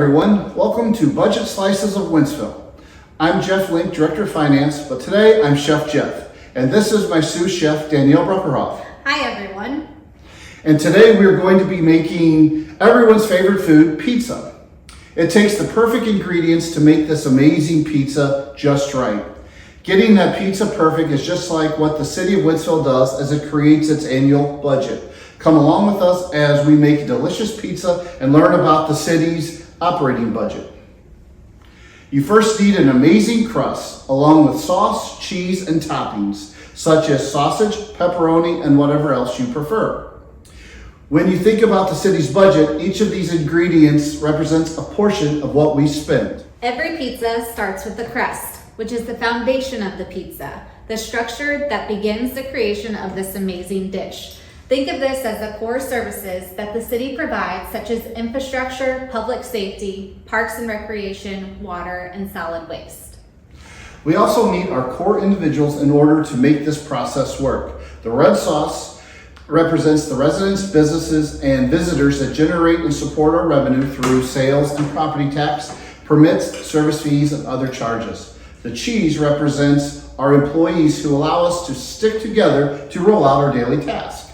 everyone. Welcome to Budget Slices of Wentzville. I'm Jeff Lenk, Director of Finance, but today I'm Chef Jeff, and this is my sous chef, Danielle Bruckerhoff. Hi, everyone. And today we're going to be making everyone's favorite food, pizza. It takes the perfect ingredients to make this amazing pizza just right. Getting that pizza perfect is just like what the city of Wentzville does as it creates its annual budget. Come along with us as we make delicious pizza and learn about the city's operating budget. You first need an amazing crust along with sauce, cheese, and toppings such as sausage, pepperoni, and whatever else you prefer. When you think about the city's budget, each of these ingredients represents a portion of what we spend. Every pizza starts with the crust, which is the foundation of the pizza, the structure that begins the creation of this amazing dish. Think of this as the core services that the city provides, such as infrastructure, public safety, parks and recreation, water, and solid waste. We also need our core individuals in order to make this process work. The red sauce represents the residents, businesses, and visitors that generate and support our revenue through sales and property tax, permits, service fees, and other charges. The cheese represents our employees who allow us to stick together to roll out our daily tasks.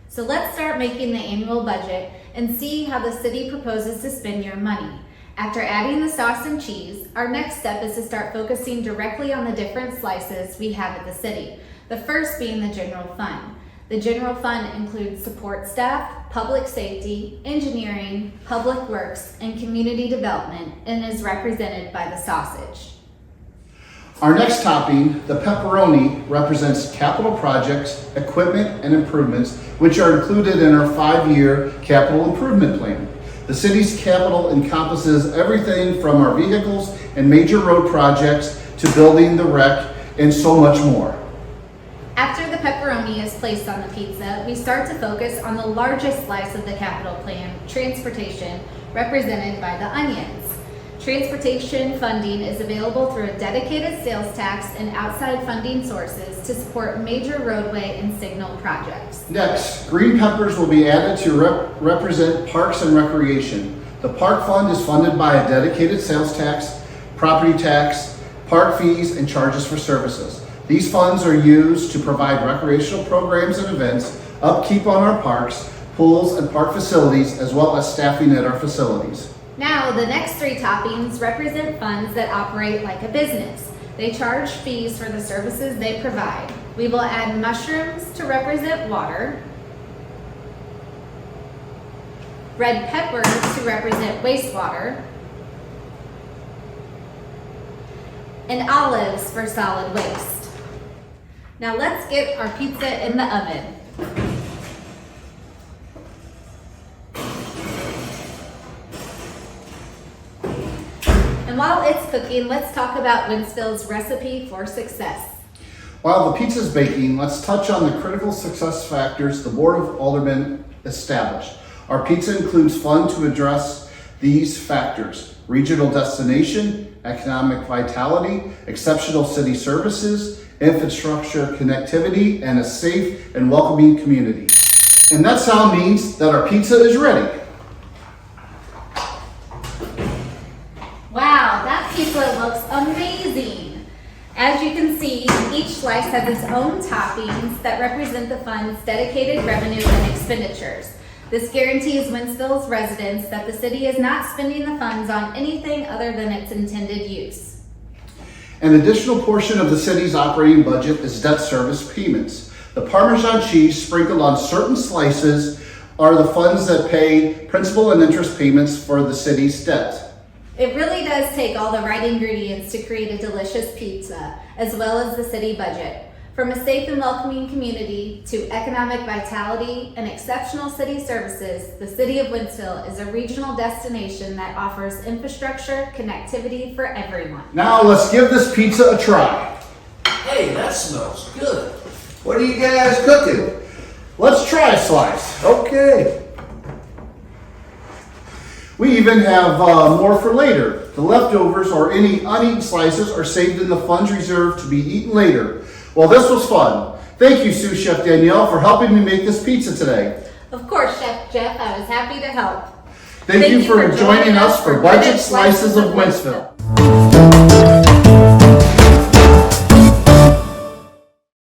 So let's start making the annual budget and see how the city proposes to spend your money. After adding the sauce and cheese, our next step is to start focusing directly on the different slices we have at the city. The first being the general fund. The general fund includes support staff, public safety, engineering, public works, and community development, and is represented by the sausage. Our next topping, the pepperoni, represents capital projects, equipment, and improvements, which are included in our 5-year capital improvement plan. The city's capital encompasses everything from our vehicles and major road projects to building the rec and so much more. After the pepperoni is placed on the pizza, we start to focus on the largest slice of the capital plan, transportation, represented by the onions. Transportation funding is available through a dedicated sales tax and outside funding sources to support major roadway and signal projects. Next, green peppers will be added to represent parks and recreation. The park fund is funded by a dedicated sales tax, property tax, park fees, and charges for services. These funds are used to provide recreational programs and events, upkeep on our parks, pools, and park facilities, as well as staffing at our facilities. Now, the next 3 toppings represent funds that operate like a business. They charge fees for the services they provide. We will add mushrooms to represent water, red peppers to represent wastewater, and olives for solid waste. Now let's get our pizza in the oven. And while it's cooking, let's talk about Wentzville's recipe for success. While the pizza's baking, let's touch on the critical success factors the Board of Aldermen established. Our pizza includes funds to address these factors: regional destination, economic vitality, exceptional city services, infrastructure connectivity, and a safe and welcoming community. And that sound means that our pizza is ready. Wow, that pizza looks amazing. As you can see, each slice has its own toppings that represent the fund's dedicated revenue and expenditures. This guarantees Wentzville's residents that the city is not spending the funds on anything other than its intended use. An additional portion of the city's operating budget is debt service payments. The Parmesan cheese sprinkled on certain slices are the funds that pay principal and interest payments for the city's debt. It really does take all the right ingredients to create a delicious pizza, as well as the city budget. From a safe and welcoming community to economic vitality and exceptional city services, the city of Wentzville is a regional destination that offers infrastructure connectivity for everyone. Now let's give this pizza a try. Hey, that smells good. What are you guys cooking? Let's try a slice. Okay. We even have more for later. The leftovers or any uneaten slices are saved in the funds reserved to be eaten later. Well, this was fun. Thank you, sous chef Danielle, for helping me make this pizza today. Of course, Chef Jeff, I was happy to help. Thank you for joining us for Budget Slices of Wentzville.